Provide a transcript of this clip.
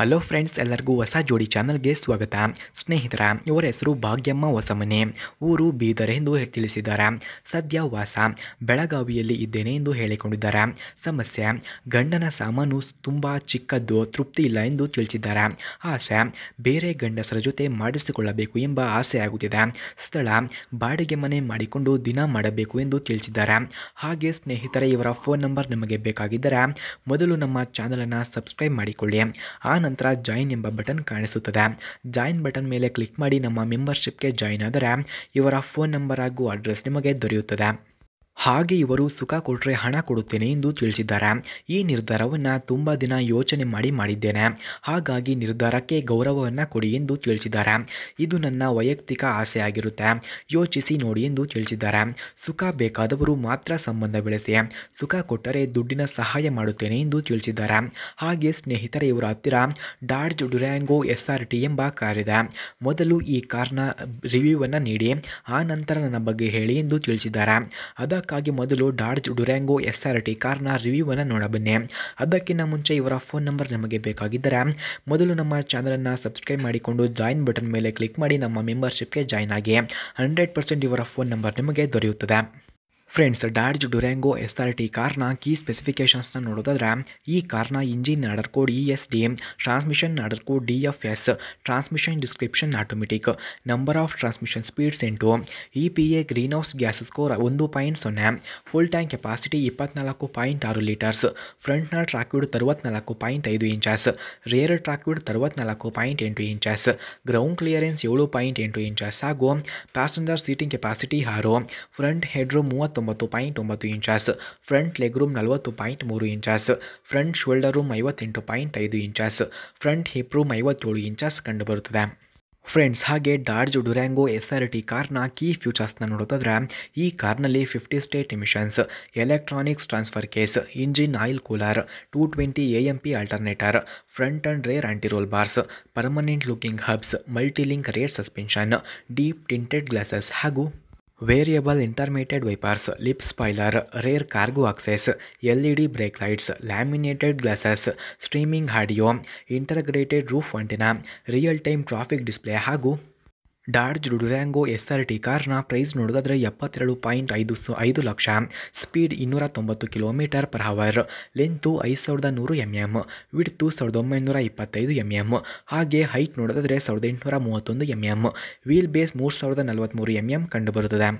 Hello friends, ಎಲ್ಲರಿಗೂ ಹೊಸ ಜೋಡಿ ಚಾನಲ್ಗೆ ಸ್ವಾಗತ. ಸ್ನೇಹಿತರ, ಇವರ ಹೆಸರು ಭಾಗ್ಯಮ್ಮ ಹೊಸಮನೆ, ಊರು ಬೀದರ್ ಎಂದು ತಿಳಿಸಿದ್ದಾರೆ. ಸದ್ಯ ವಾಸ ಬೆಳಗಾವಿಯಲ್ಲಿ ಇದ್ದೇನೆ ಎಂದು ಹೇಳಿಕೊಂಡಿದ್ದಾರೆ. ಸಮಸ್ಯೆ: ಗಂಡನ ಸಾಮಾನು ತುಂಬ ಚಿಕ್ಕದ್ದು, ತೃಪ್ತಿ ಇಲ್ಲ ಎಂದು ತಿಳಿಸಿದ್ದಾರೆ. ಆಸೆ: ಬೇರೆ ಗಂಡಸರ ಜೊತೆ ಮಾಡಿಸಿಕೊಳ್ಳಬೇಕು ಎಂಬ ಆಸೆ ಆಗುತ್ತಿದೆ. ಸ್ಥಳ: ಬಾಡಿಗೆ ಮನೆ ಮಾಡಿಕೊಂಡು ದಿನ ಮಾಡಬೇಕು ಎಂದು ತಿಳಿಸಿದ್ದಾರೆ. ಹಾಗೆ ಸ್ನೇಹಿತರೆ, ಇವರ ಫೋನ್ ನಂಬರ್ ನಿಮಗೆ ಬೇಕಾಗಿದ್ದರೆ ಮೊದಲು ನಮ್ಮ ಚಾನಲನ್ನು ಸಬ್ಸ್ಕ್ರೈಬ್ ಮಾಡಿಕೊಳ್ಳಿ. ಆ ನಂತರ ಜಾಯಿನ್ ಎಂಬ ಬಟನ್ ಕಾಣಿಸುತ್ತದೆ. ಜಾಯಿನ್ ಬಟನ್ ಮೇಲೆ ಕ್ಲಿಕ್ ಮಾಡಿ ನಮ್ಮ ಮೆಂಬರ್ಶಿಪ್ಗೆ ಜಾಯಿನ್ ಆದರೆ ಇವರ ಫೋನ್ ನಂಬರ್ ಹಾಗೂ ಅಡ್ರೆಸ್ ನಿಮಗೆ ದೊರೆಯುತ್ತದೆ. ಹಾಗೆ ಇವರು ಸುಖ ಕೊಟ್ಟರೆ ಹಣ ಕೊಡುತ್ತೇನೆ ಎಂದು ತಿಳಿಸಿದ್ದಾರೆ. ಈ ನಿರ್ಧಾರವನ್ನು ತುಂಬ ದಿನ ಯೋಚನೆ ಮಾಡಿದ್ದೇನೆ, ಹಾಗಾಗಿ ನಿರ್ಧಾರಕ್ಕೆ ಗೌರವವನ್ನು ಕೊಡಿ ಎಂದು ತಿಳಿಸಿದ್ದಾರೆ. ಇದು ನನ್ನ ವೈಯಕ್ತಿಕ ಆಸೆ ಆಗಿರುತ್ತೆ, ಯೋಚಿಸಿ ನೋಡಿ ಎಂದು ತಿಳಿಸಿದ್ದಾರೆ. ಸುಖ ಬೇಕಾದವರು ಮಾತ್ರ ಸಂಬಂಧ ಬೆಳೆಸಿ, ಸುಖ ಕೊಟ್ಟರೆ ದುಡ್ಡಿನ ಸಹಾಯ ಮಾಡುತ್ತೇನೆ ಎಂದು ತಿಳಿಸಿದ್ದಾರೆ. ಹಾಗೆ ಸ್ನೇಹಿತರೆ, ಇವರ ಹತ್ತಿರ ಡಾಡ್ಜ್ ಡ್ಯುರಾಂಗೋ SRT ಎಂಬ ಕಾರ್ ಇದೆ. ಮೊದಲು ಈ ಕಾರ್ನ ರಿವ್ಯೂವನ್ನು ನೀಡಿ, ಆ ನಂತರ ನನ್ನ ಬಗ್ಗೆ ಹೇಳಿ ಎಂದು ತಿಳಿಸಿದ್ದಾರೆ. ಅದಕ್ಕಾಗಿ ಮೊದಲು ಡಾಡ್ಜ್ ಡ್ಯುರಾಂಗೋ SRT ಕಾರ್ನ ರಿವ್ಯೂವನ್ನು ನೋಡಬನ್ನಿ. ಅದಕ್ಕಿಂತ ಮುಂಚೆ ಇವರ ಫೋನ್ ನಂಬರ್ ನಮಗೆ ಬೇಕಾಗಿದ್ದರೆ ಮೊದಲು ನಮ್ಮ ಚಾನಲನ್ನು ಸಬ್ಸ್ಕ್ರೈಬ್ ಮಾಡಿಕೊಂಡು ಜಾಯಿನ್ ಬಟನ್ ಮೇಲೆ ಕ್ಲಿಕ್ ಮಾಡಿ ನಮ್ಮ ಮೆಂಬರ್ಶಿಪ್ಗೆ ಜಾಯಿನ್ ಆಗಿ. 100% ಇವರ ಫೋನ್ ನಂಬರ್ ನಿಮಗೆ ದೊರೆಯುತ್ತದೆ. ಫ್ರೆಂಡ್ಸ್, ಡಾಡ್ಜ್ ಡ್ಯುರಾಂಗೋ SRT ಕಾರ್ನ ಕೀ ಸ್ಪೆಸಿಫಿಕೇಷನ್ಸ್ನ ನೋಡೋದಾದ್ರೆ, ಈ ಕಾರ್ನ engine order code ESD, transmission order code DFS, transmission description automatic, number of transmission speeds 8, EPA greenhouse gas score 1.0, full tank capacity 24.6 litres, ಫ್ರಂಟ್ನ track width 64.5 inches, rear track width 64.8 inches, ground clearance 7.8 inches ಹಾಗೂ passenger seating capacity 6, front headroom 39.9 inches, front legroom 40.3 inches, front shoulder room 58.5 inches, front hip room 57 inches ಕಂಡುಬರುತ್ತದೆ. Friends, ಹಾಗೆ Dodge Durango SRT ಕಾರ್ನ key ಫ್ಯೂಚರ್ಸ್ನ ನೋಡೋದಾದ್ರೆ, ಈ ಕಾರ್ನಲ್ಲಿ 50 state emissions, electronics transfer case, engine oil cooler, 220 AMP alternator, front and rear anti roll bars, permanent locking hubs, multilink rear suspension, deep tinted glasses ಹಾಗೂ variable intermediate wipers, lip spoiler, rear cargo access, LED brake lights, laminated glasses, streaming audio, integrated roof antenna, real time traffic display ಹಾಗೂ dodge Durango SRT ಕಾರ್ನ price ನೋಡೋದಾದರೆ 72.5 lakh, speed 290 km/h, length 5100 mm, width 1925 mm, ಹಾಗೆ height ನೋಡೋದಾದರೆ 1831 mm, wheel base 3043 mm ಕಂಡುಬರುತ್ತದೆ.